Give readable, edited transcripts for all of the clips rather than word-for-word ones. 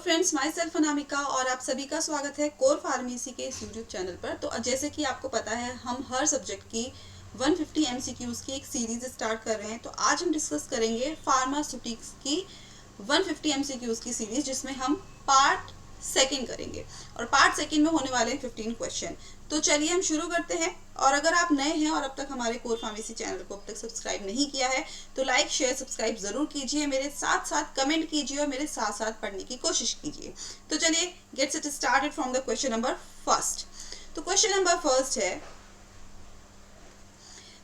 Friends, my self Anamika और आप सभी का स्वागत है कोर फार्मेसी के इस यूट्यूब चैनल पर। तो जैसे कि आपको पता है, हम हर सब्जेक्ट की 150 MCQs की एक सीरीज स्टार्ट कर रहे हैं। तो आज हम डिस्कस करेंगे फार्मास्यूटिक्स की 150 MCQs की सीरीज, जिसमें हम पार्ट सेकंड करेंगे और पार्ट सेकंड में होने वाले हैं 15 क्वेश्चन। तो चलिए हम शुरू करते हैं। और अगर आप नए हैं और अब तक हमारे कोर फार्मेसी चैनल को अब तक सब्सक्राइब नहीं किया है तो लाइक शेयर सब्सक्राइब जरूर कीजिए, मेरे साथ साथ कमेंट कीजिए और मेरे साथ साथ पढ़ने की कोशिश कीजिए। तो चलिए gets it started from the question number first. तो क्वेश्चन नंबर फर्स्ट है,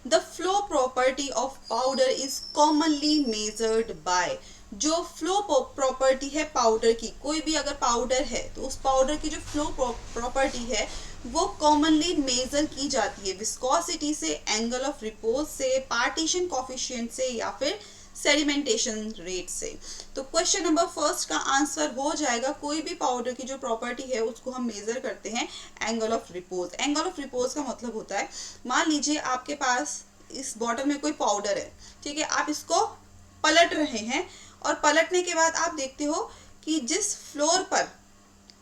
the flow property of powder is commonly measured by. जो फ्लो प्रॉपर्टी है पाउडर की, कोई भी अगर पाउडर है तो उस पाउडर की जो फ्लो प्रॉपर्टी है वो कॉमनली मेजर की जाती है विस्कोसिटी से, एंगल ऑफ रिपोज से, पार्टीशन कोफिशिएंट से या फिर सेडिमेंटेशन रेट से। तो क्वेश्चन नंबर फर्स्ट का आंसर हो जाएगा, कोई भी पाउडर की जो प्रॉपर्टी है उसको हम मेजर करते हैं angle of repose. Angle of repose का मतलब होता है, मान लीजिए आपके पास इस बॉटल में कोई पाउडर है, ठीक है, आप इसको पलट रहे हैं और पलटने के बाद आप देखते हो कि जिस फ्लोर पर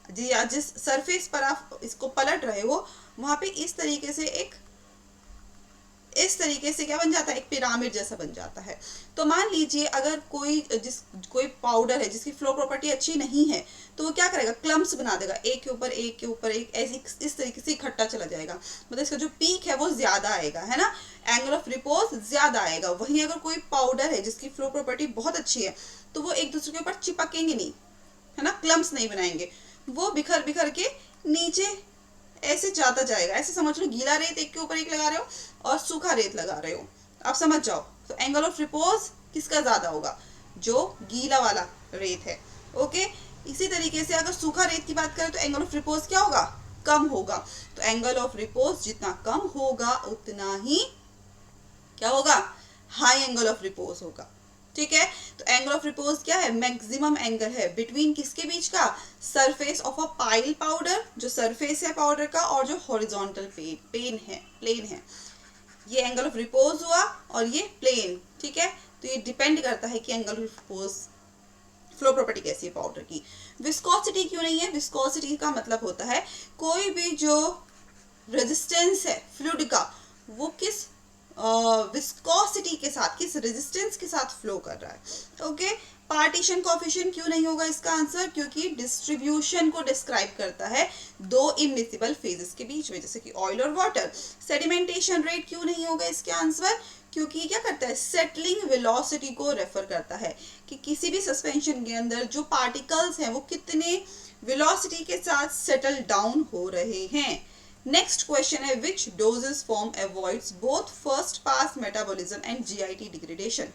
जी या जिस सरफेस पर आप इसको पलट रहे हो वहां पे इस तरीके से क्या बन जाता है, एक पिरामिड जैसा बन जाता है। तो मान लीजिए अगर कोई पाउडर है जिसकी फ्लो प्रॉपर्टी अच्छी नहीं है तो वो क्या करेगा, क्लम्प्स बना देगा, एक के ऊपर एक के ऊपर एक, ऐसी इस तरीके से इकट्ठा चला जाएगा। मतलब इसका जो पीक है वो ज्यादा आएगा, है ना, एंगल ऑफ रिपोज ज्यादा आएगा। वहीं अगर कोई पाउडर है जिसकी फ्लो प्रॉपर्टी बहुत अच्छी है तो वो एक दूसरे के ऊपर चिपकेंगे नहीं, है ना, क्लम्प्स नहीं बनाएंगे, वो बिखर बिखर के नीचे ऐसे जाता जाएगा। ऐसे समझ लो, गीला रेत एक के ऊपर एक लगा रहे हो और सूखा रेत लगा रहे हो, आप समझ जाओ। तो एंगल ऑफ रिपोज किसका ज्यादा होगा, जो गीला वाला रेत है। ओके, इसी तरीके से अगर सूखा रेत की बात करें तो एंगल ऑफ रिपोज क्या होगा, कम होगा। तो एंगल ऑफ रिपोज जितना कम होगा उतना ही क्या होगा, हाई एंगल ऑफ रिपोज होगा। ठीक है, तो एंगल ऑफ रिपोज क्या है, मैक्सिमम एंगल है बिटवीन किसके बीच का, surface of a pile powder, जो सरफेस है पाउडर का, और जो हॉरिजॉन्टल प्लेन है। ये एंगल ऑफ रिपोज हुआ और ये प्लेन। ठीक है, तो ये डिपेंड करता है कि angle of repose flow property कैसी है पाउडर की। विस्कोसिटी क्यों नहीं है, विस्कोसिटी का मतलब होता है कोई भी जो रेजिस्टेंस है फ्लूइड का वो किस विस्कोसिटी के साथ, किस रेजिस्टेंस के साथ फ्लो कर रहा है। ओके, पार्टीशन कोफिशिएंट क्यों नहीं होगा इसका आंसर, क्योंकि डिस्ट्रीब्यूशन को डिस्क्राइब करता है दो इमिसिबल फेजेस के बीच में, जैसे कि ऑयल और वाटर। सेडिमेंटेशन रेट क्यों नहीं होगा इसके आंसर, क्योंकि क्या करता है, सेटलिंग वेलोसिटी को रेफर करता है कि किसी भी सस्पेंशन के अंदर जो पार्टिकल्स हैं वो कितने वेलोसिटी के साथ सेटल डाउन हो रहे हैं। नेक्स्ट क्वेश्चन है, which dosage form avoids both first pass metabolism and GIT degradation.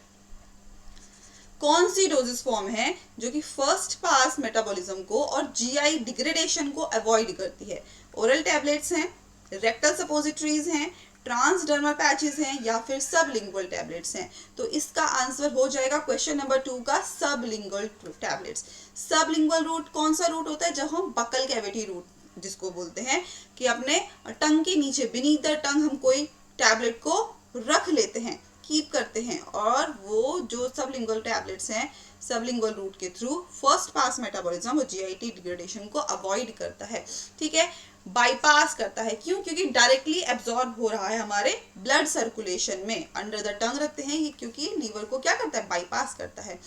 कौन सी डोजेस फॉर्म है जो कि फर्स्ट पास मेटाबॉलिज्म को और जीआई डिग्रेडेशन को अवॉइड करती है। ओरल टैबलेट्स हैं, रेक्टल सपोजिटरीज हैं, ट्रांसडर्मल पैचेस हैं या फिर सबलिंगुअल टैबलेट्स हैं। तो इसका आंसर हो जाएगा क्वेश्चन नंबर 2 का सबलिंगुअल टैबलेट्स। सबलिंगुअल रूट कौन सा रूट होता है, जब हम बकल कैविटी रूट जिसको बोलते हैं कि अपने टंग के नीचे बीनीथ द टंग हम कोई टैबलेट को रख लेते हैं, कीप करते हैं, और वो जो सबलिंगुअल टैबलेट्स हैं सबलिंगुअल रूट के थ्रू फर्स्ट पास मेटाबॉलिज्म और जीआईटी डिग्रेडेशन को अवॉइड करता है। ठीक है, बाईपास करता है, क्यों, क्योंकि डायरेक्टली एब्जॉर्ब हो रहा है हमारे ब्लड सर्कुलेशन में, अंडर द टंग रखते हैं ये, क्योंकि लीवर को क्या करता है, बाईपास करता है।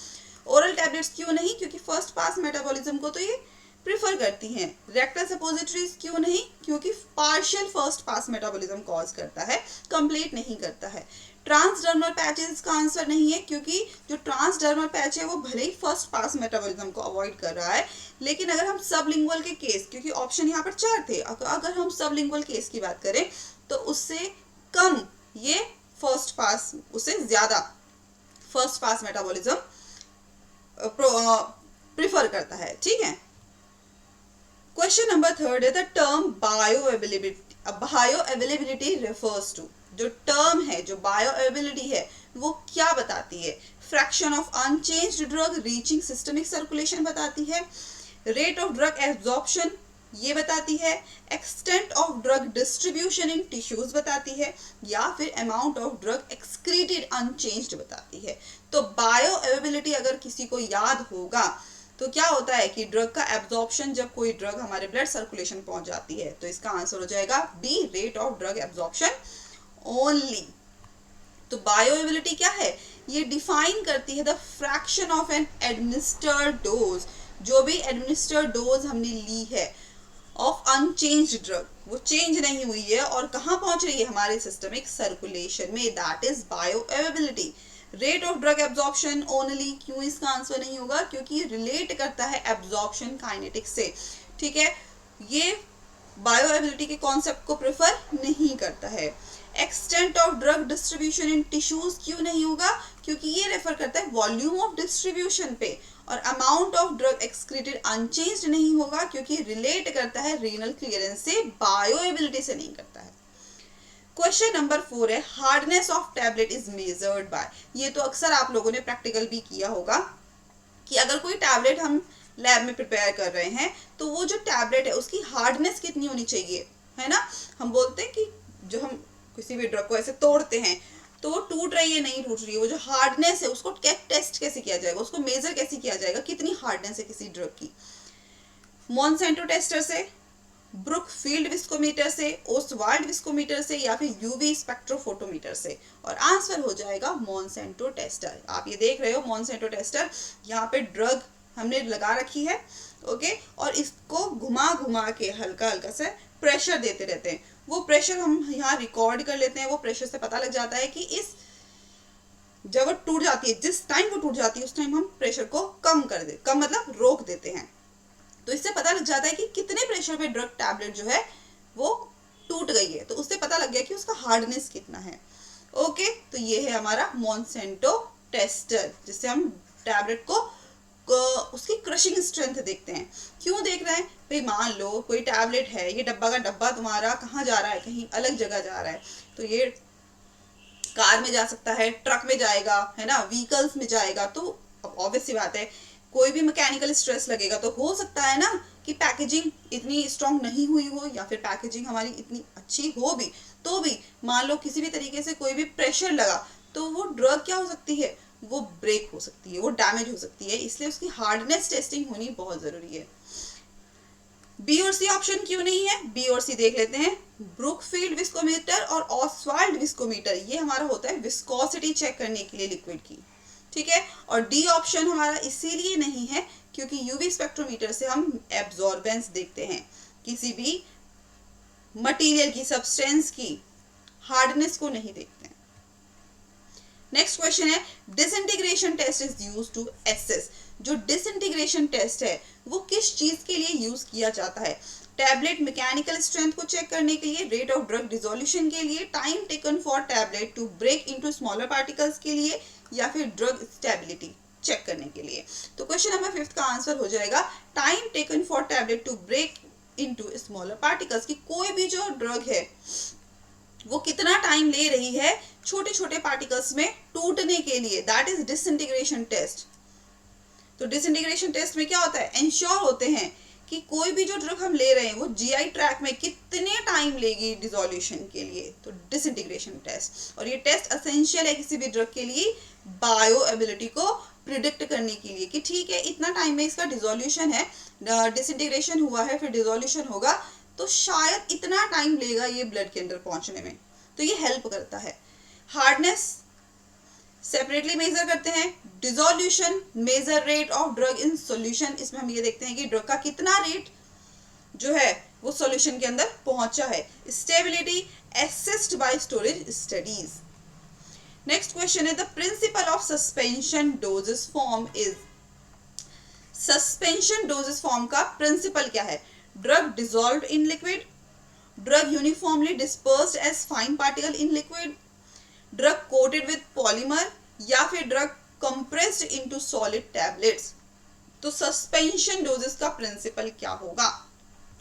ओरल टैबलेट्स क्यों नहीं, क्योंकि फर्स्ट पास मेटाबॉलिज्म को तो ये प्रिफर करती हैं। रेक्टल सपोजिटरीज क्यों नहीं, क्योंकि partial first pass metabolism cause करता है, कंप्लीट नहीं करता है। ट्रांसडर्मल पैचेस का आंसर नहीं है, क्योंकि जो ट्रांसडर्मल पैच है वो भले ही फर्स्ट पास मेटाबॉलिज्म को अवॉइड कर रहा है, लेकिन अगर हम सबलिंगुअल के केस, क्योंकि ऑप्शन यहाँ पर 4 थे, अगर हम सबलिंगुअल केस की बात करें तो उससे कम ये फर्स्ट पास, उससे ज्यादा फर्स्ट पास मेटाबॉलिज्म प्रिफर करता है। ठीक है, क्वेश्चन नंबर 3 है, the term bioavailability refers to. जो टर्म है, जो बायोअवेलेबिलिटी है, वो क्या बताती है, fraction of unchanged drug reaching systemic circulation बताती है, रेट ऑफ ड्रग एब्जॉर्प्शन ये बताती है, extent of drug distribution in tissues बताती है, या फिर amount of drug excreted unchanged बताती है। तो बायोअवेलेबिलिटी अगर किसी को याद होगा तो क्या होता है कि ड्रग का एब्जॉर्प्शन, जब कोई ड्रग हमारे ब्लड सर्कुलेशन पहुंच जाती है, तो इसका आंसर हो जाएगा B, rate of drug absorption only. तो बायोअवेलेबिलिटी क्या है, ये डिफाइन करती है the fraction of an administered dose, जो भी एडमिनिस्टर्ड डोज हमने ली है ऑफ अनचेंज्ड ड्रग, वो चेंज नहीं हुई है और कहाँ पहुंच रही है, हमारे सिस्टमिक सर्कुलेशन में, that is bioavailability. Rate of drug absorption only, क्यों इसका आंसर नहीं होगा, क्योंकि रिलेट करता है एब्जॉर्प्शन काइनेटिक्स से, ठीक है, ये बायोअवेलेबिलिटी के कॉन्सेप्ट को प्रेफर नहीं करता है। Extent of drug distribution in tissues, क्यों नहीं होगा, क्योंकि ये रेफर करता है वॉल्यूम ऑफ डिस्ट्रीब्यूशन पे, और amount of drug excreted unchanged नहीं होगा, क्योंकि रिलेट करता है रीनल क्लियरेंस से, बायोअवेलेबिलिटी से नहीं करता है। क्वेश्चन नंबर 4 है, hardness of tablet is measured by. ये तो अक्सर आप लोगों ने प्रैक्टिकल भी किया होगा कि अगर कोई टैबलेट हम लैब में प्रिपेयर कर रहे हैं, तो वो जो टैबलेट है उसकी हार्डनेस कितनी होनी चाहिए, है ना। हम बोलते हैं कि जो हम किसी भी ड्रग को ऐसे तोड़ते हैं तो वो टूट रही है नहीं टूट रही है, वो जो हार्डनेस है उसको टेस्ट कैसे किया जाएगा, उसको मेजर कैसे किया जाएगा, कितनी हार्डनेस है किसी ड्रग की। मॉन्सेंटो टेस्टर से, ब्रुकफील्ड विस्कोमीटर से, ओस्वाल्ड विस्कोमीटर से, या फिर यूवी स्पेक्ट्रोफोटोमीटर से, और आंसर हो जाएगा मॉन्सेंटो टेस्टर। आप ये देख रहे हो मॉन्सेंटो टेस्टर, यहाँ पे ड्रग हमने लगा रखी है, ओके, और इसको घुमा घुमा के हल्का हल्का से प्रेशर देते रहते हैं, वो प्रेशर हम यहाँ रिकॉर्ड कर लेते हैं, वो प्रेशर से पता लग जाता है कि इस जब वो टूट जाती है, जिस टाइम वो टूट जाती है उस टाइम हम प्रेशर को कम कर दे, कम मतलब रोक देते हैं, तो इससे पता लग जाता है कि कितने प्रेशर पे ड्रग टैबलेट जो है वो टूट गई है, तो उससे पता लग गया कि उसका हार्डनेस कितना है, ओके। तो ये है हमारा मॉन्सेंटो टेस्टर, जिससे हम टैबलेट को उसकी क्रशिंग स्ट्रेंथ देखते हैं। क्यों देख रहे हैं भाई, मान लो कोई टैबलेट है, ये डब्बा का डब्बा तुम्हारा कहाँ जा रहा है, कहीं अलग जगह जा रहा है, तो ये कार में जा सकता है, ट्रक में जाएगा, है ना, व्हीकल्स में जाएगा, तो ऑब्वियस सी बात है कोई भी मैकेनिकल स्ट्रेस लगेगा, तो हो सकता है ना कि पैकेजिंग इतनी स्ट्रांग नहीं हुई हो, या फिर पैकेजिंग हमारी इतनी अच्छी हो भी, तो भी मान लो किसी भी तरीके से कोई भी प्रेशर लगा, तो वो ड्रग क्या हो सकती है, वो ब्रेक हो सकती है, वो डैमेज हो सकती है, इसलिए उसकी हार्डनेस टेस्टिंग होनी बहुत जरूरी है। बी और सी ऑप्शन क्यों नहीं है, बी और सी देख लेते हैं। ब्रुकफील्ड विस्कोमीटर और ऑस्वाल्ड विस्कोमीटर, ये हमारा होता है विस्कोसिटी चेक करने के लिए लिक्विड की, ठीक है, और डी ऑप्शन हमारा इसीलिए नहीं है क्योंकि यूवी स्पेक्ट्रोमीटर से हम एब्जॉर्बेंस देखते हैं, किसी भी मटेरियल की, सब्सटेंस की हार्डनेस को नहीं देखते हैं। नेक्स्ट क्वेश्चन है, disintegration test is used to assess. जो डिसइंटीग्रेशन टेस्ट है वो किस चीज के लिए यूज किया जाता है, टैबलेट मैकेनिकल स्ट्रेंथ को चेक करने के लिए, रेट ऑफ ड्रग डिसोल्यूशन के लिए, time taken for tablet to break into smaller particles के लिए, या फिर ड्रग स्टेबिलिटी चेक करने के लिए। तो क्वेश्चन नंबर 5 का आंसर हो जाएगा time taken for tablet to break into smaller particles, की कोई भी जो ड्रग है वो कितना टाइम ले रही है छोटे छोटे पार्टिकल्स में टूटने के लिए, दैट इज डिसइंटीग्रेशन टेस्ट। तो डिसइंटीग्रेशन टेस्ट में क्या होता है, इंश्योर होते हैं कि कोई भी जो ड्रग हम ले रहे हैं वो जीआई ट्रैक में कितने टाइम लेगी डिसोल्यूशन के लिए, तो डिसइंटीग्रेशन टेस्ट। और ये टेस्ट एसेंशियल है किसी भी ड्रग के लिए बायोअवेलेबिलिटी को प्रिडिक्ट करने के लिए, कि ठीक है इतना टाइम में इसका डिसोल्यूशन है, डिसइंटीग्रेशन हुआ है, फिर डिसोल्यूशन होगा, तो शायद इतना टाइम लेगा ये ब्लड के अंदर पहुंचने में, तो ये हेल्प करता है। हार्डनेस सेपरेटली मेजर करते हैं, dissolution measure rate of drug in solution, इसमें हम ये देखते हैं कि ड्रग का कितना रेट जो है वो सॉल्यूशन के अंदर पहुंचा है। Stability assist by storage studies. Next question है, the principle of suspension dosage form is. Suspension dosage form का प्रिंसिपल क्या है, drug dissolved in liquid, drug uniformly dispersed as fine particle in liquid, drug coated with polymer, या फिर drug compressed into solid tablets. तो suspension dosage का principle क्या होगा,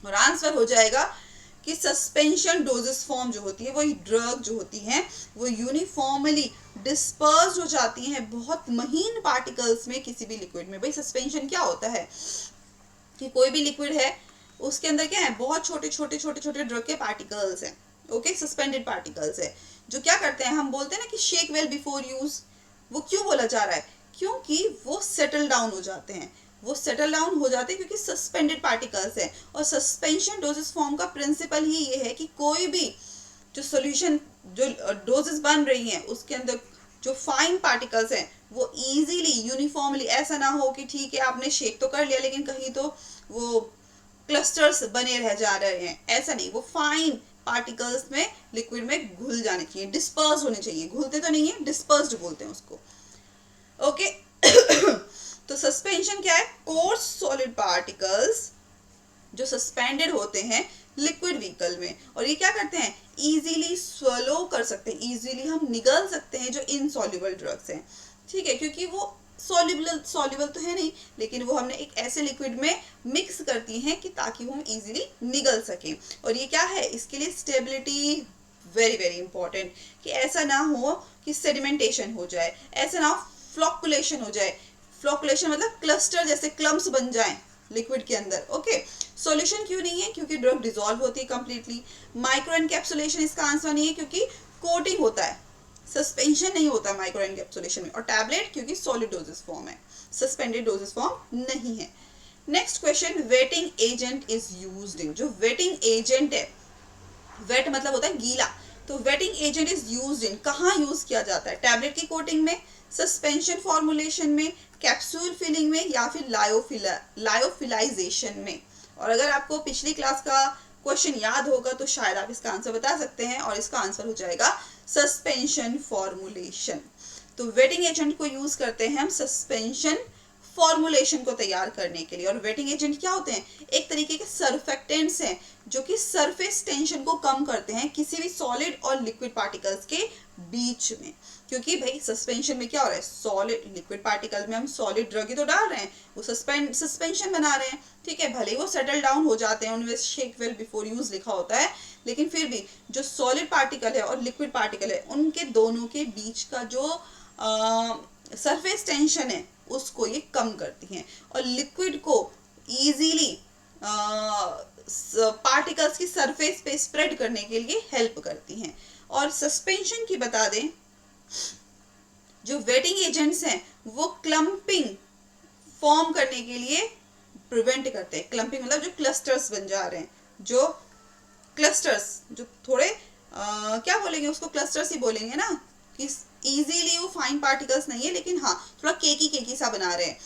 और आंसर हो जाएगा कि सस्पेंशन डोजेस फॉर्म जो होती है वही ड्रग जो होती हैं वो यूनिफॉर्मली डिस्पर्स्ड हो जाती हैं बहुत महीन पार्टिकल्स में किसी भी लिक्विड में। भाई सस्पेंशन क्या होता है कि कोई भी लिक्विड है उसके अंदर क्या है, बहुत छोटे छोटे छोटे छोटे ड्रग के पार्टिकल्स हैं, ओके, सस्पेंडेड पार्टिकल्स है, जो क्या करते हैं, हम बोलते हैं ना कि शेक वेल बिफोर यूज। वो क्यों बोला जा रहा है, क्योंकि वो सेटल डाउन हो जाते हैं, वो सेटल डाउन हो जाते हैं क्योंकि सस्पेंडेड पार्टिकल्स हैं। और सस्पेंशन डोजेस फॉर्म का प्रिंसिपल ही ये है कि कोई भी जो सॉल्यूशन, जो डोजेस बन रही हैं उसके अंदर जो फाइन पार्टिकल्स हैं वो इजीली यूनिफॉर्मली, ऐसा ना हो कि ठीक है आपने शेक तो कर लिया लेकिन कहीं तो वो क्लस्टर्स बने रह जा रहे हैं, ऐसा नहीं, वो फाइन पार्टिकल्स में लिक्विड में घुल जाने चाहिए, डिस्पर्स होने चाहिए। घुलते तो नहीं है, डिस्पर्स्ड बोलते हैं उसको। ओके तो सस्पेंशन क्या है? कोर्स सॉलिड पार्टिकल्स जो सस्पेंडेड होते हैं लिक्विड व्हीकल में, और ये क्या करते हैं? इजीली स्वेलो कर सकते हैं, इजीली हम निगल सकते हैं जो इनसॉल्युबल ड्रग्स हैं, ठीक है, क्योंकि वो सॉल्युबल तो है नहीं, लेकिन वो हमने एक ऐसे लिक्विड में मिक्स करती हैं कि ताकि वो हम इजीली निगल सकें। और ये क्या है? इसके लिए स्टेबिलिटी वेरी वेरी इंपॉर्टेंट, कि ऐसा ना हो कि सेडिमेंटेशन हो जाए, ऐसा ना हो फ्लॉकुलेशन हो जाए। फ्लॉकुलेशन मतलब क्लस्टर जैसे क्लम्स बन जाएं लिक्विड के अंदर। ओके, सॉल्यूशन क्यों नहीं है? क्योंकि ड्रग डिसॉल्व होती है कंप्लीटली। माइक्रो एनकैप्सुलेशन इसका आंसर नहीं है क्योंकि कोटिंग होता है, सस्पेंशन नहीं होता माइक्रो एनकैप्सुलेशन में। और टैबलेट क्योंकि सॉलिड डोजेस फॉर्म है, सस्पेंडेड डोजेस फॉर्म नहीं है। Next question, waiting agent is used in. जो वेटिंग एजेंट है, वेट मतलब होता है गीला, तो waiting agent is used in, कहाँ यूज किया जाता है? टैबलेट की कोटिंग में, सस्पेंशन फॉर्मुलेशन में, कैप्सूल फिलिंग में, या फिर लायोफिलाइजेशन में। और अगर आपको पिछली क्लास का क्वेश्चन याद होगा तो शायद आप इसका आंसर बता सकते हैं, और इसका आंसर हो जाएगा सस्पेंशन फॉर्मुलेशन। तो वेटिंग एजेंट को यूज करते हैं हम सस्पेंशन फॉर्मुलेशन को तैयार करने के लिए। और वेटिंग एजेंट क्या होते हैं? एक तरीके के सर्फेक्टेंट्स हैं जो कि सरफेस टेंशन को कम करते हैं किसी भी सॉलिड और लिक्विड पार्टिकल्स के बीच में। क्योंकि भाई सस्पेंशन में क्या हो रहा है? सॉलिड लिक्विड पार्टिकल में हम सॉलिड ड्रग ही तो डाल रहे हैं, वो सस्पेंशन बना रहे हैं, ठीक है, भले ही वो सेटल डाउन हो जाते हैं, उनमें शेक वेल बिफोर यूज लिखा होता है, लेकिन फिर भी जो सॉलिड पार्टिकल है और लिक्विड पार्टिकल है उनके दोनों के बीच का जो सरफेस टेंशन है उसको ये कम करती हैं, और लिक्विड को इजीली पार्टिकल्स की सरफेस पे स्प्रेड करने के लिए हेल्प करती हैं। और सस्पेंशन की बता दें, जो वेटिंग एजेंट्स हैं वो क्लम्पिंग फॉर्म करने के लिए प्रिवेंट करते हैं। क्लम्पिंग मतलब जो क्लस्टर्स बन जा रहे हैं, जो क्लस्टर्स जो थोड़े क्या बोलेंगे उसको, क्लस्टर्स ही बोलेंगे ना, कि इजीली वो फाइन पार्टिकल्स नहीं है लेकिन हाँ थोड़ा केकी सा बना रहे हैं,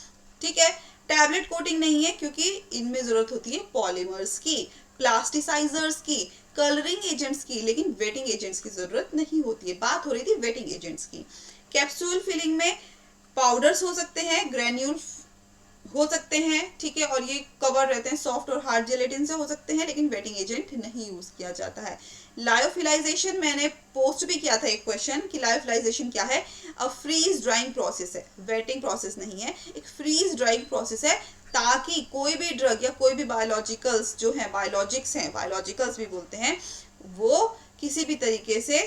ठीक है। टैबलेट कोटिंग नहीं है क्योंकि इनमें जरूरत होती है पॉलीमर्स की, प्लास्टिसाइजर्स की, कलरिंग एजेंट्स की, लेकिन वेटिंग एजेंट्स की जरूरत नहीं होती है। बात हो रही थी वेटिंग एजेंट्स की। कैप्सूल फिलिंग में पाउडर्स हो सकते हैं, ग्रेन्यूल हो सकते हैं, ठीक है, और ये कवर रहते हैं सॉफ्ट और हार्ड जेलेटिन से हो सकते हैं, लेकिन वेटिंग एजेंट नहीं यूज किया जाता है। लायोफिलाइजेशन मैंने पोस्ट भी किया था एक क्वेश्चन कि लायोफिलाइजेशन क्या है? अ फ्रीज ड्राइंग प्रोसेस है, वेटिंग प्रोसेस नहीं है, एक फ्रीज ड्राइंग प्रोसेस है, ताकि कोई भी ड्रग या कोई भी बायोलॉजिकल्स जो है, बायोलॉजिक्स हैं, बायोलॉजिकल्स भी बोलते हैं, वो किसी भी तरीके से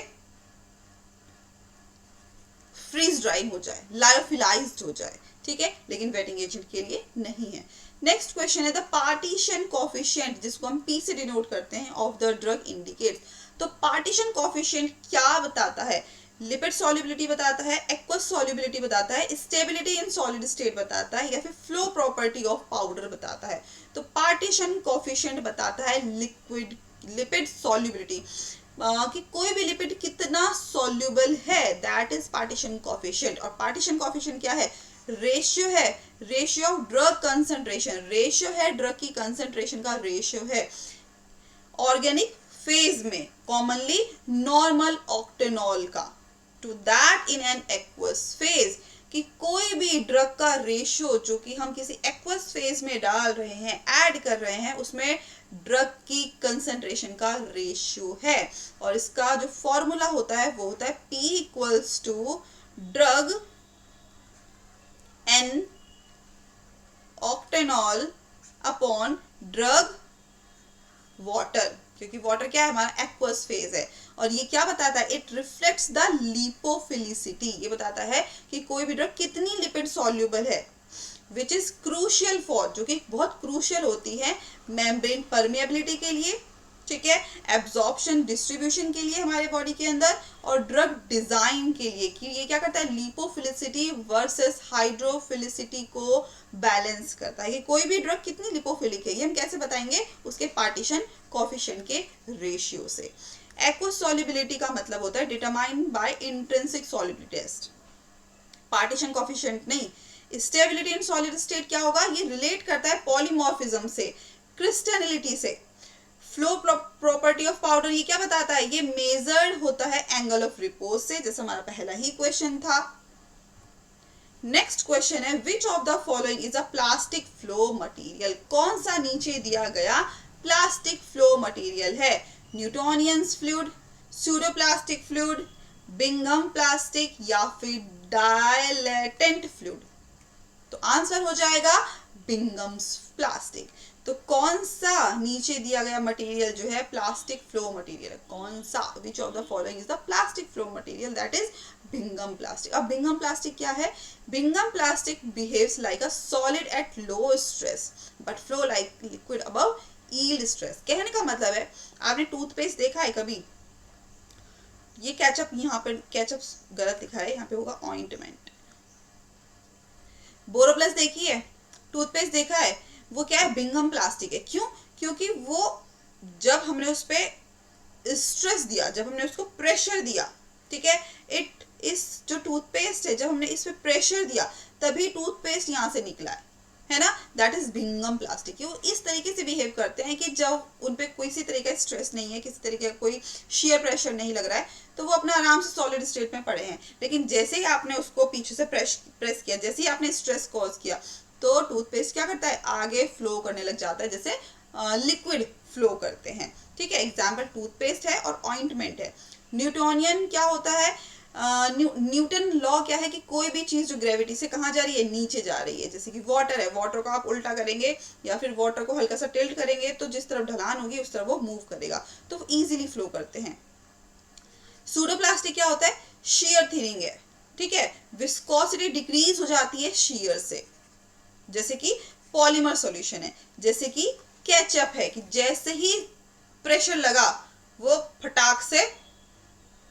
फ्रीज ड्राइंग हो जाए, लायोफिलाइज्ड हो जाए, ठीक है, लेकिन वेटिंग एजेंट के लिए नहीं है। नेक्स्ट क्वेश्चन है द पार्टीशन कोफिशिएंट, जिसको हम पी से डिनोट करते हैं, ऑफ द ड्रग इंडिकेट्स। तो पार्टीशन कोफिशिएंट क्या बताता है? लिपिड सॉल्युबिलिटी बताता है, एक्वस सॉल्युबिलिटी बताता है, स्टेबिलिटी इन सॉलिड स्टेट बताता है, या फिर फ्लो प्रॉपर्टी ऑफ पाउडर बताता है। तो पार्टीशन कोफिशिएंट बताता है लिक्विड लिपिड सॉल्युबिलिटी, कि कोई भी लिपिड कितना सॉल्युबल है, दैट इज पार्टीशन कोफिशिएंट। और पार्टीशन कोफिशिएंट क्या है? रेशियो है, ratio of drug concentration, ratio है ड्रग की कंसंट्रेशन का रेशियो है ऑर्गेनिक फेज में कॉमनली नॉर्मल ऑक्टेनॉल का to that in an aqueous phase, कि कोई भी ड्रग का रेशियो जो कि हम किसी एक्वस फेज में डाल रहे हैं, ऐड कर रहे हैं, उसमें ड्रग की कंसंट्रेशन का रेशियो है। और इसका जो फॉर्मूला होता है वो होता है P equals to drug N octanol upon drug water, क्योंकि वाटर क्या है? हमारा एक्वस फेज है। और ये क्या बताता है? इट रिफ्लेक्ट्स द लिपोफिलिसिटी, ये बताता है कि कोई भी ड्रग कितनी लिपिड सॉल्युबल है, विच इज क्रूशियल फॉर, जो कि बहुत क्रूशियल होती है मेम्ब्रेन परमिएबिलिटी के लिए, ठीक है, एब्जॉर्प्शन डिस्ट्रीब्यूशन के लिए हमारे बॉडी के अंदर, और ड्रग डिजाइन के लिए कि ये क्या करता है, लिपोफिलिसिटी वर्सेस हाइड्रोफिलिसिटी को बैलेंस करता है कि कोई भी ड्रग कितनी लिपोफिलिक है, ये हम कैसे बताएंगे, उसके पार्टीशन कोएफिशिएंट के रेशियो से। एक्वस सॉल्युबिलिटी का मतलब होता है determined by intrinsic solubility test, partition coefficient नहीं। स्टेबिलिटी इन सॉलिड स्टेट क्या होगा, ये रिलेट करता है पॉलीमॉर्फिज्म से, क्रिस्टलिटी से। फ्लो प्रॉपर्टी ऑफ पाउडर ये क्या बताता है, ये मेजर्ड होता है एंगल ऑफ रिपोज से, जैसे हमारा पहला ही क्वेश्चन था। नेक्स्ट क्वेश्चन है which of the following is a plastic flow material, कौन सा नीचे दिया गया प्लास्टिक फ्लो मटेरियल है, न्यूटोनियंस fluid, pseudoplastic fluid, Bingham plastic या फिर डायलेटेंट फ्लूइड। तो आंसर हो जाएगा बिंगम्स प्लास्टिक। तो कौन सा नीचे दिया गया मटेरियल जो है प्लास्टिक फ्लो मटेरियल है, कौन सा, which of the following is the plastic flow material, that is Bingham plastic. अब बिंगम प्लास्टिक क्या है, Bingham plastic behaves like a solid at low stress but flow like liquid above yield stress. कहने का मतलब है, आपने toothpaste देखा है कभी, ये केचप, यहाँ पे केचप गलत लिखा है, यहाँ पे होगा ऑइंटमेंट। बोरोप्लस देखी है, टूथपेस्ट देखा है, वो क्या है, बिंगम प्लास्टिक है। क्यों, क्योंकि वो जब हमने उस पर स्ट्रेस दिया, जब हमने उसको प्रेशर दिया, ठीक है, इस जो टूथपेस्ट है, जब हमने इस पे प्रेशर दिया तभी टूथपेस्ट यहाँ से निकला है ना, दैट इज बिंगम प्लास्टिक। वो इस तरीके से बिहेव करते हैं कि जब उन पे किसी तरीके का स्ट्रेस नहीं है, किसी तरीके का कोई शेयर प्रेशर नहीं लग रहा है, तो वो अपना आराम से सॉलिड स्टेट में पड़े हैं। लेकिन जैसे ही आपने उसको पीछे से प्रेस किया, जैसे ही आपने स्ट्रेस कॉज किया, तो टूथपेस्ट क्या करता है, आगे फ्लो करने लग जाता है, जैसे लिक्विड फ्लो करते हैं। ठीक है, एग्जाम्पल टूथपेस्ट है और ऑइंटमेंट है। न्यूटोनियन क्या होता है, न्यूटन लॉ क्या है कि कोई भी चीज जो ग्रेविटी से कहाँ जा रही है, नीचे जा रही है। जैसे कि वाटर है, वाटर को आप उल्टा करेंगे या फिर वाटर को हल्का सा टिल्ट करेंगे तो जिस तरफ ढलान होगी उस तरफ वो मूव करेगा, तो वो इजीली फ्लो करते हैं। सूडोप्लास्टिक क्या होता है, शेयर थिनिंग है, ठीक है, विस्कोसिटी डिक्रीज हो जाती है शेयर से, जैसे कि पॉलीमर सॉल्यूशन है, जैसे कि केचप है कि जैसे ही प्रेशर लगा वो फटाक से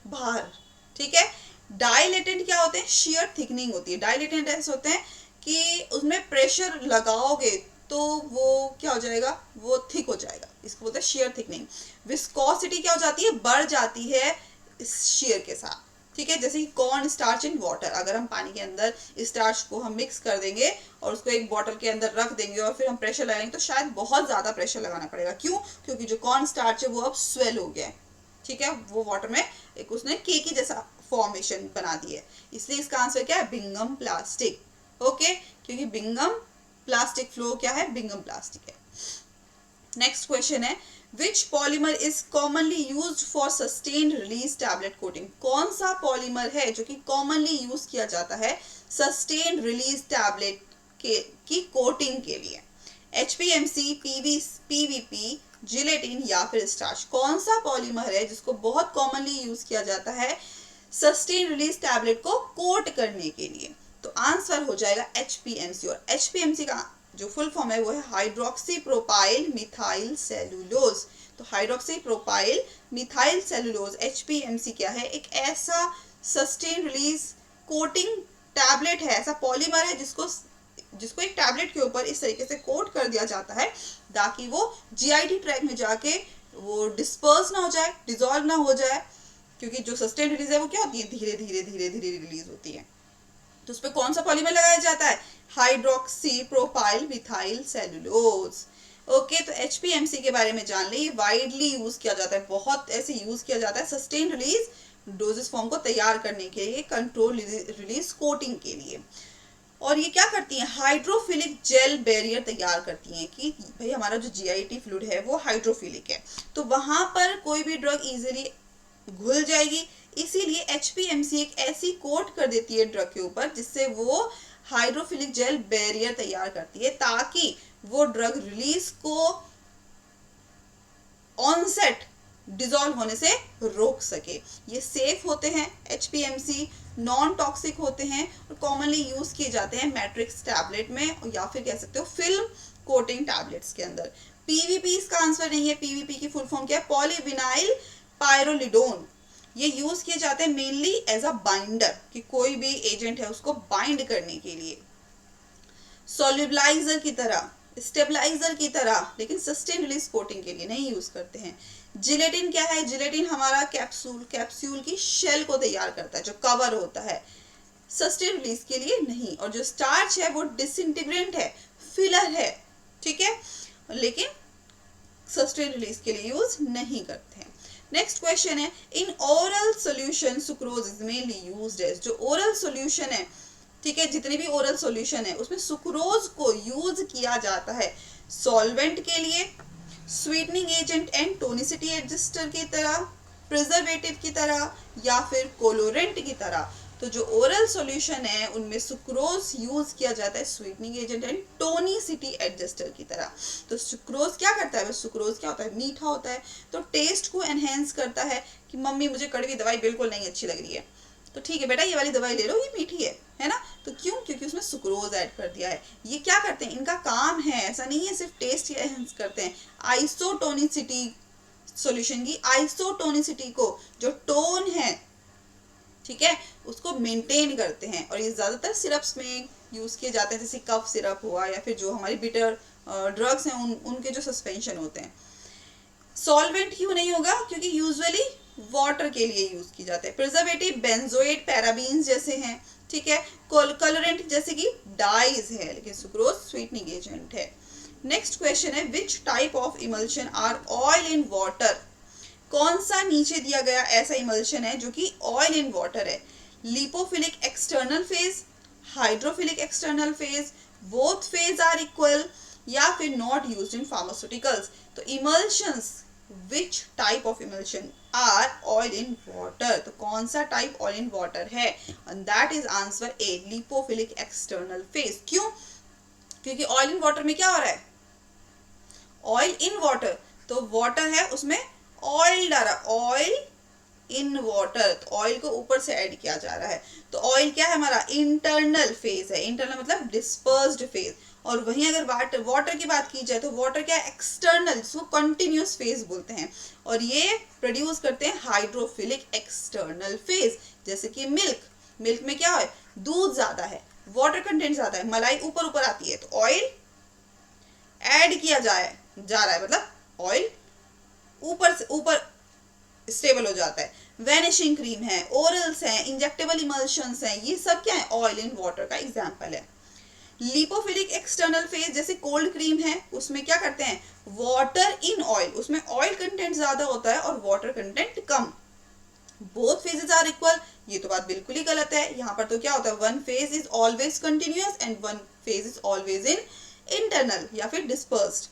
बाहर। ठीक है, डायलेटेंट क्या होते हैं, शेयर थिकनिंग होती है। डायलेटेंट ऐसे होते हैं कि उसमें प्रेशर लगाओगे तो वो क्या हो जाएगा, वो थिक हो जाएगा, इसको बोलते हैं शेयर थिकनिंग। विस्कोसिटी क्या हो जाती है, बढ़ जाती है इस शेयर के साथ। ठीक है, जैसे कि कॉर्न स्टार्च इन वाटर, अगर हम पानी के अंदर स्टार्च को हम मिक्स कर देंगे और उसको एक बॉटल के अंदर रख देंगे और फिर हम प्रेशर लगाएंगे तो शायद बहुत ज्यादा प्रेशर लगाना पड़ेगा। क्यों, क्योंकि जो कॉर्न स्टार्च है वो अब स्वेल हो गया है। ठीक है, वो वाटर में एक उसने केकी जैसा फॉर्मेशन बना दी है, इसलिए इसका आंसर क्या है, बिंगम प्लास्टिक। ओके, क्योंकि बिंगम प्लास्टिक फ्लो क्या है, बिंगम प्लास्टिक है। नेक्स्ट क्वेश्चन है which polymer is commonly used for sustained release tablet coating. कौन सा पॉलीमर है जो कि कॉमनली यूज किया जाता है सस्टेन्ड रिलीज टैबलेट की कोटिंग के लिए, HPMC, PVP, जिलेटिन या फिर स्टार्च। कौन सा पॉलीमर है जिसको बहुत कॉमनली यूज किया जाता है सस्टेन रिलीज टैबलेट को कोट करने के लिए। तो आंसर हो जाएगा HPMC, और HPMC का जो फुल फॉर्म है वो है हाइड्रोक्सी प्रोपाइल मिथाइल सेलुलोज। तो hydroxy propyl methyl cellulose HPMC क्या है, एक ऐसा सस्टेन रिलीज कोटिंग टैबलेट है, ऐसा पॉलीमर है जिसको एक टैबलेट के ऊपर इस तरीके से कोट कर दिया जाता है ताकि वो GIT ट्रैक में जाके वो डिस्पर्स ना हो जाए, डिसॉल्व ना हो जाए, क्योंकि जो सस्टेन रिलीज है वो क्या होती है, धीरे धीरे धीरे धीरे रिलीज होती है। तो उस पर कौन सा पॉलीमर लगाया जाता है, hydroxy propyl methyl cellulose. Okay, तो HPMC के बारे में जान ली, वाइडली यूज किया जाता है, बहुत ऐसे यूज किया जाता है सस्टेन रिलीज डोजेस फॉर्म को तैयार करने के लिए, कंट्रोल रिलीज कोटिंग के लिए। और ये क्या करती हैं, हाइड्रोफिलिक जेल बैरियर तैयार करती हैं कि भाई हमारा जो GIT फ्लूइड है वो हाइड्रोफिलिक है, तो वहां पर कोई भी ड्रग इजीली घुल जाएगी, इसीलिए HPMC एक ऐसी कोट कर देती है ड्रग के ऊपर जिससे वो हाइड्रोफिलिक जेल बैरियर तैयार करती है ताकि वो ड्रग रिलीज को ऑनसेट डिसॉल्व होने से रोक सके। ये सेफ होते हैं HPMC, नॉन टॉक्सिक होते हैं और कॉमनली यूज किए जाते हैं मैट्रिक्स टैबलेट में, या फिर कह सकते हो फिल्म कोटिंग टैबलेट्स के अंदर। पीवीपी इसका आंसर नहीं है। पीवीपी की फुल फॉर्म क्या है? पॉलीविनाइल पायरोलिडोन। ये यूज किए जाते हैं मेनली एज अ बाइंडर, कि कोई भी एजेंट है उसको बाइंड करने के लिए, सोल्यूबलाइजर की तरह, स्टेबलाइजर की तरह, लेकिन सस्टेन रिलीज कोटिंग के लिए नहीं यूज करते हैं। जिलेटिन क्या है? जिलेटिन हमारा कैप्सूल की शेल को तैयार करता है, जो कवर होता है, सस्टेन रिलीज के लिए नहीं। और जो स्टार्च है वो डिसइंटीग्रेंट है, फिलर है, ठीक है, लेकिन सस्टेन रिलीज के लिए यूज नहीं करते हैं। नेक्स्ट क्वेश्चन है, in oral solution sucrose is mainly used as. जो ओरल सोल्यूशन है, ठीक है, जितने भी ओरल सॉल्यूशन है उसमें सुक्रोज को यूज किया जाता है सॉल्वेंट के लिए, sweetening agent and tonicity adjuster की तरह, प्रिजर्वेटिव की तरह, या फिर कोलोरेंट की तरह। तो जो ओरल सॉल्यूशन है उनमें सुक्रोज यूज किया जाता है sweetening agent and tonicity adjuster की तरह। तो सुक्रोज क्या करता है? सुक्रोज क्या होता है? मीठा होता है, तो टेस्ट को एनहेंस करता है कि मम्मी मुझे कड़वी दवाई बिल्कुल नहीं अच्छी लग रही है, तो ठीक है बेटा ये वाली दवाई ले लो, ये मीठी है ना। तो क्यों? क्योंकि उसमें सुक्रोज ऐड कर दिया है। ये क्या करते हैं? इनका काम है, ऐसा नहीं है सिर्फ टेस्ट ही एनहेंस करते हैं, आइसोटोनिसिटी, सॉल्यूशन की आइसोटोनिसिटी को, जो टोन है, ठीक है, उसको मेंटेन करते हैं। और ये ज्यादातर सिरप्स में यूज किए जाते हैं, जैसे कफ सिरप हुआ या फिर जो हमारी बिटर ड्रग्स हैं उनके जो सस्पेंशन होते हैं। सॉल्वेंट क्यों नहीं होगा? क्योंकि यूजुअली वाटर के लिए यूज की जाते हैं। प्रिजर्वेटिव बेंजोएट, पैराबीन्स जैसे हैं, ठीक है, कलरेंट जैसे कि डाइज है, लेकिन सुक्रोज स्वीटनिंग एजेंट है। नेक्स्ट क्वेश्चन है, which type of emulsion are oil in water. कौन सा नीचे दिया गया ऐसा इमल्शन है जो कि ऑयल इन वाटर है? Lipophilic external phase, hydrophilic external phase, both phase are equal, या फिर नॉट यूज्ड इन फार्मास्यूटिकल्स। तो emulsions, which type of emulsion are oil in water, तो कौन सा टाइप ऑयल इन वाटर है? And that is answer A, lipophilic external phase. क्यों? क्योंकि oil in water में क्या हो रहा है? ऑयल इन वाटर, तो वाटर है उसमें ऑयल डाला, ऑयल इन वाटर, तो ऑयल को ऊपर से ऐड किया जा रहा है। तो ऑयल क्या है? हमारा इंटरनल फेज है, इंटरनल मतलब डिस्पर्स्ड फेज। और वहीं अगर वाटर की बात की जाए तो वाटर क्या है? एक्सटर्नल, जिसको कंटिन्यूस फेज बोलते हैं, और ये प्रोड्यूस करते हैं हाइड्रोफिलिक एक्सटर्नल फेज। जैसे कि मिल्क में क्या है? दूध ज्यादा है, वाटर कंटेंट ज्यादा है, मलाई ऊपर ऊपर आती है, तो ऑयल ऐड किया जा रहा है, मतलब ऑयल ऊपर से ऊपर स्टेबल हो जाता है। वैनिशिंग क्रीम है, ओरल्स हैं, इंजेक्टेबल इमल्शंस हैं, ये सब क्या है? ऑयल इन वाटर का एग्जांपल है। लिपोफिलिक एक्सटर्नल फेज, जैसे कोल्ड क्रीम है, उसमें क्या करते हैं? वाटर इन ऑयल, उसमें ऑयल कंटेंट ज्यादा होता है और वाटर कंटेंट कम। बोथ फेजेस आर इक्वल, ये तो बात बिल्कुल ही गलत है। यहाँ पर तो क्या होता है? One phase is always continuous and one phase is always in internal या फिर dispersed.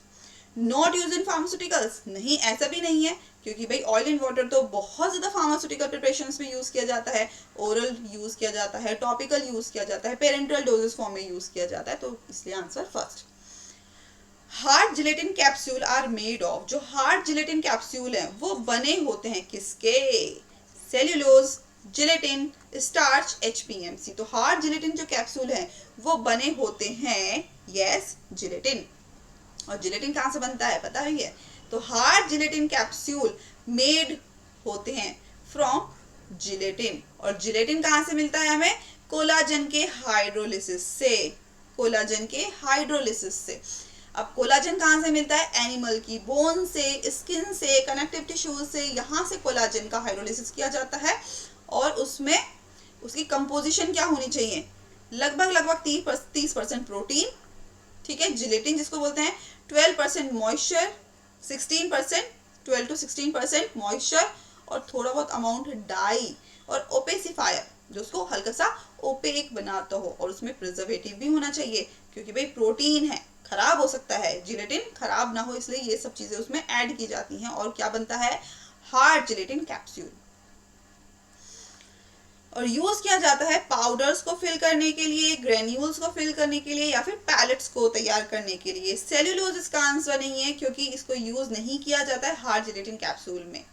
Not use in pharmaceuticals, नहीं ऐसा भी नहीं है, क्योंकि भाई ऑयल इन वाटर तो बहुत ज्यादा फार्मास्यूटिकल प्रिपरेशंस में यूज किया जाता है, ओरल यूज किया जाता है, टॉपिकल यूज किया जाता है, पेरेंटल डोजेस फॉर्म में यूज किया जाता है, तो इसलिए answer first. Hard gelatin capsule are made of, जो हार्ड जिलेटिन कैप्सूल है वो बने होते हैं किसके? Cellulose, gelatin, starch, HPMC. तो हार्ड जिलेटिन जो कैप्सूल है वो बने होते हैं, यस, जिलेटिन। और जिलेटिन कहाँ से बनता है पता है? तो हार्ड जिलेटिन कैप्सूल मेड होते हैं फ्रॉम जिलेटिन। और जिलेटिन कहाँ से मिलता है हमें? कोलाजन के हाइड्रोलिसिस से, कोलाजन के हाइड्रोलिसिस से। अब कोलाजन कहाँ से मिलता है? एनिमल की बोन से, स्किन से, कनेक्टिव टिश्यूज से, यहाँ से कोलाजन का हाइड्रोलिसिस किया जाता है। और उसमें उसकी कंपोजिशन क्या होनी चाहिए? लगभग 30% प्रोटीन, ठीक है, जिलेटिन जिसको बोलते हैं, 12% मॉइस्चर, 12 to 16% मॉइस्चर, और थोड़ा बहुत अमाउंट डाई और ओपेसिफायर, जो उसको हल्का सा ओपेक बनाता हो। और उसमें प्रिजर्वेटिव भी होना चाहिए, क्योंकि भाई प्रोटीन है, खराब हो सकता है, जिलेटिन खराब ना हो, इसलिए ये सब चीजें उसमें ऐड की जाती हैं। और क्या बनता है? Hard gelatin capsule. और यूज किया जाता है पाउडर्स को फिल करने के लिए, ग्रेन्यूल्स को फिल करने के लिए, या फिर पैलेट्स को तैयार करने के लिए। सेल्यूलोज इसका आंसर नहीं है, क्योंकि इसको यूज नहीं किया जाता है हार्ड जिलेटिन कैप्सूल में।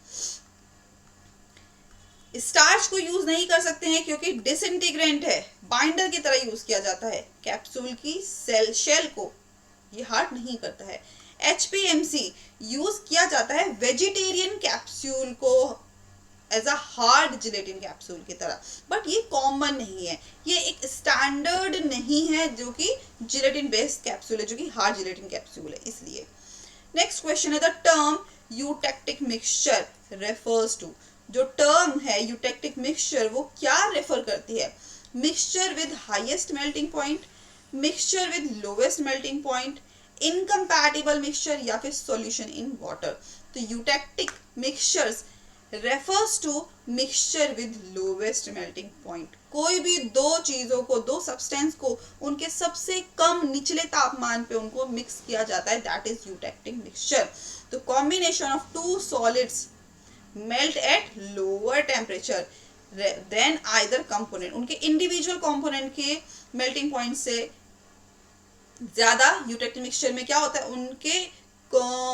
स्टार्च को यूज नहीं कर सकते हैं क्योंकि डिसइंटीग्रेंट है, बाइंडर की तरह यूज किया जाता है कैप्सूल की शेल को, ये हार्ड नहीं करता है। HPMC यूज किया जाता है वेजिटेरियन कैप्सूल को as a hard gelatin capsule की तरह, बट ये कॉमन नहीं है, ये एक स्टैंडर्ड नहीं है जो कि जिलेटिन बेस्ड कैप्सूल है, जो कि हार्ड जिलेटिन कैप्सूल है, इसलिए। नेक्स्ट क्वेश्चन है the term eutectic mixture refers to. जो टर्म है यूटेक्टिक मिक्सचर वो क्या रेफर करती है? Mixture with highest melting point, mixture with lowest melting point, incompatible mixture या फिर सॉल्यूशन इन वाटर। तो eutectic mixtures refers to mixture with lowest melting point. कोई भी दो चीजों को, दो सब्सटेंस को उनके सबसे कम निचले तापमान पे उनको मिक्स किया जाता है, दैट इज यूटेक्टिक मिक्सचर। तो combination of two solids melt at lower temperature than either component, उनके इंडिविजुअल कंपोनेंट के मेल्टिंग पॉइंट से ज्यादा यूटेक्टिक मिक्सचर में क्या होता है,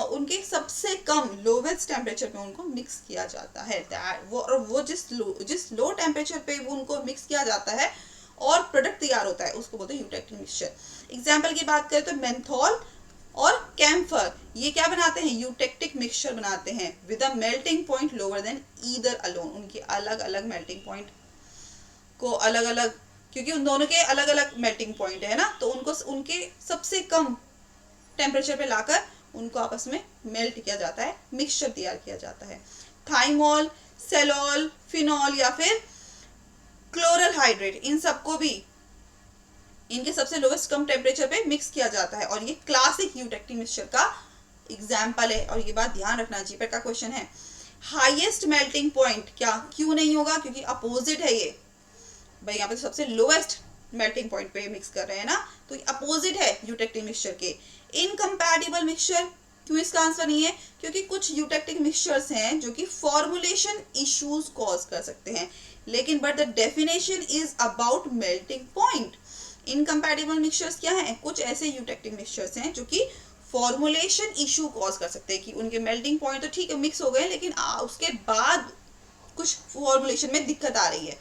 उनके सबसे कम लोवेस्ट टेम्परेचर पे उनको मिक्स किया जाता है। वो जिस लो टेम्परेचर पे वो उनको मिक्स किया जाता है और प्रोडक्ट तैयार होता है उसको बोलते हैं यूटेक्टिक मिक्सचर। एग्जाम्पल की बात करें तो मेंथॉल और कैम्फर, ये क्या बनाते हैं? यूटेक्टिक मिक्सचर बनाते हैं with a melting point lower than either alone. उनके अलग अलग मेल्टिंग पॉइंट को अलग अलग, क्योंकि उन दोनों के अलग अलग मेल्टिंग पॉइंट है ना, तो उनको उनके सबसे कम टेम्परेचर पे लाकर उनको आपस में मेल्ट किया जाता है, मिक्सचर तैयार किया जाता है। थाइमोल, सेलॉल, फिनॉल या फिर क्लोरल हाइड्रेट, इन सबको भी इनके सबसे लोवेस्ट कम टेम्परेचर पे मिक्स किया जाता है और ये क्लासिक यूटेक्टिक मिक्सचर का एग्जाम्पल है। और ये बात ध्यान रखना, जीपीएट का क्वेश्चन है। हाईएस्ट मेल्टिंग पॉइंट क्या क्यों नहीं होगा? क्योंकि अपोजिट है ये भाई, यहाँ पे सबसे लोवेस्ट मेल्टिंग पॉइंट पे मिक्स कर रहे हैं ना, तो अपोजिट है यूटेक्टिक मिक्सचर के। इनकम्पैटिबल मिक्सचर क्यों इसका आंसर नहीं है? क्योंकि कुछ यूटेक्टिक मिक्सचर्स हैं जो कि फॉर्मुलेशन इश्यूज कॉज कर सकते हैं, लेकिन but the definition is about melting point. Incompatible mixtures क्या हैं? कुछ ऐसे यूटेक्टिक मिक्सचर्स हैं जो कि फॉर्मुलेशन इशू कॉज कर सकते हैं कि उनके मेल्टिंग पॉइंट तो ठीक है मिक्स हो गए, लेकिन उसके बाद कुछ फॉर्मुलेशन में दिक्कत आ रही है।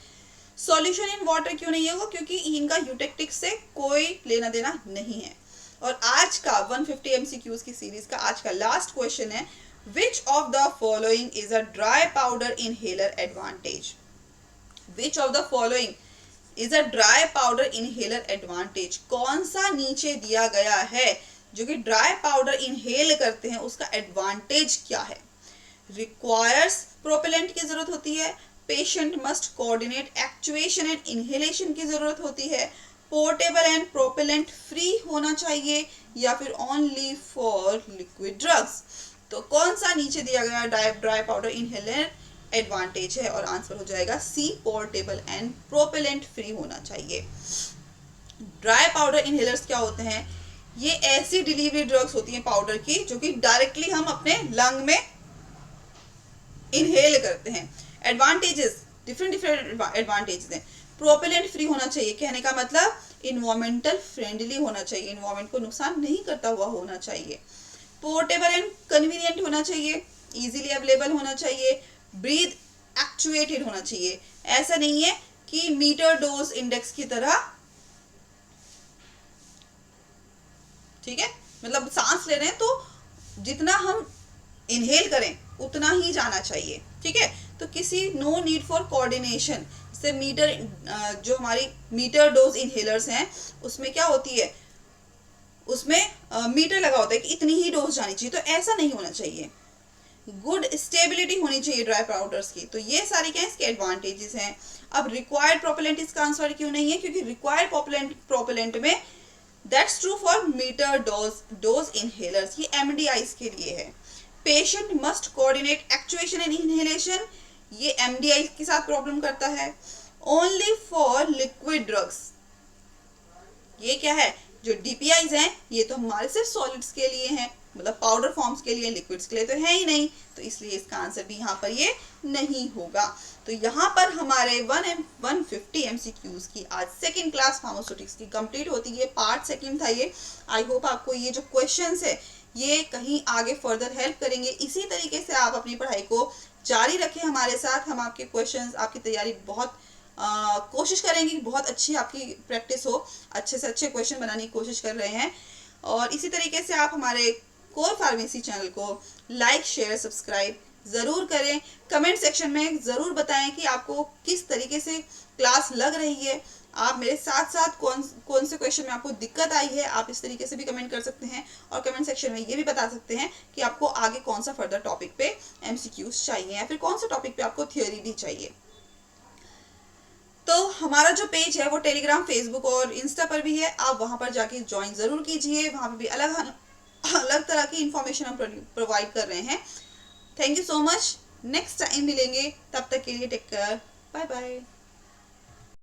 सॉल्यूशन इन वाटर क्यों नहीं होगा? क्योंकि इनका यूटेक्टिक से कोई लेना देना नहीं है। और आज का 150 MCQs की सीरीज का आज का लास्ट क्वेश्चन है, which of the following is a dry powder inhaler advantage? Which of the following is a dry powder inhaler advantage? कौन सा नीचे दिया गया है जो कि ड्राई पाउडर इनहेल करते हैं उसका एडवांटेज क्या है? रिक्वायर्स प्रोपेलेंट की जरूरत होती है, patient must coordinate actuation and inhalation की जरूरत होती है, पोर्टेबल एंड प्रोपेलेंट फ्री होना चाहिए, या फिर ओनली फॉर लिक्विड ड्रग्स? तो कौन सा नीचे दिया गया ड्राई पाउडर इनहेलर एडवांटेज है? और आंसर हो जाएगा सी, पोर्टेबल एंड प्रोपेलेंट फ्री होना चाहिए। ड्राई पाउडर इनहेलर्स क्या होते हैं? ये ऐसी डिलीवरी ड्रग्स होती हैं पाउडर की जो कि डायरेक्टली हम अपने लंग में इनहेल करते हैं। एडवांटेजेस, डिफरेंट एडवांटेजेस हैं। प्रोपेलेंट फ्री होना चाहिए, कहने का मतलब इन्वायरमेंटल फ्रेंडली होना चाहिए, इन्वायरमेंट को नुकसान नहीं करता हुआ होना चाहिए। पोर्टेबल एंड कन्वीनियंट होना चाहिए, इजीली अवेलेबल होना चाहिए, ब्रीथ एक्चुएटेड होना चाहिए। ऐसा नहीं है कि मीटर डोज इंडेक्स की तरह, ठीक है, मतलब सांस ले रहे हैं तो जितना हम इनहेल करें उतना ही जाना चाहिए, ठीक है। तो किसी नो नीड फॉर कोऑर्डिनेशन से मीटर, जो हमारी मीटर डोज इनहेलर्स हैं उसमें क्या होती है, उसमें मीटर लगा होता है कि इतनी ही डोज जानी चाहिए, तो ऐसा नहीं होना चाहिए। गुड स्टेबिलिटी होनी चाहिए ड्राई पाउडर्स की। तो ये सारी क्या है इसके एडवांटेजेस हैं। अब रिक्वायर्ड प्रोपेलेंट इसका आंसर क्यों नहीं है? क्योंकि रिक्वायर्ड प्रोपेलेंट में that's true for meter dose inhalers, ये एमडीआईज के लिए है। Patient must coordinate actuation and inhalation, ये एमडीआई के साथ प्रॉब्लम करता है। ओनली फॉर लिक्विड ड्रग्स, ये क्या है, जो डीपीआईज हैं ये तो हमारे सिर्फ सॉलिड्स के लिए हैं, मतलब पाउडर फॉर्म्स के लिए, लिक्विड्स के लिए तो है ही नहीं, तो इसलिए इसका आंसर भी यहाँ पर ये नहीं होगा। तो यहाँ पर हमारे 150 MCQs की आज सेकंड क्लास फार्मास्यूटिक्स की कंप्लीट होती है। पार्ट सेकंड था ये। आई होप आपको ये जो क्वेश्चंस है ये कहीं आगे फर्दर हेल्प करेंगे। इसी तरीके से आप अपनी पढ़ाई को जारी रखें हमारे साथ। हम आपके क्वेश्चंस, आपकी तैयारी बहुत कोशिश करेंगे कि बहुत अच्छी आपकी प्रैक्टिस हो, अच्छे से अच्छे क्वेश्चन बनाने की कोशिश कर रहे हैं। और इसी तरीके से आप हमारे कोर फार्मेसी चैनल को लाइक शेयर सब्सक्राइब ज़रूर करें। कमेंट सेक्शन में ज़रूर बताएं कि आपको किस तरीके से क्लास लग रही है। आप मेरे साथ साथ कौन से क्वेश्चन में आपको दिक्कत आई है, आप इस तरीके से भी कमेंट कर सकते हैं। और कमेंट सेक्शन में ये भी बता सकते हैं कि आपको आगे कौन सा फर्दर टॉपिक पे MCQs चाहिए या फिर कौन सा टॉपिक पे आपको थियोरी भी चाहिए। तो हमारा जो पेज है वो टेलीग्राम, फेसबुक और इंस्टा पर भी है, आप वहाँ पर जाके ज्वाइन ज़रूर कीजिए। वहाँ पर भी अलग अलग तरह की इंफॉर्मेशन हम प्रोवाइड कर रहे हैं। Thank you so much. Next time मिलेंगे, तब तक के लिए टेक केयर, बाय बाय।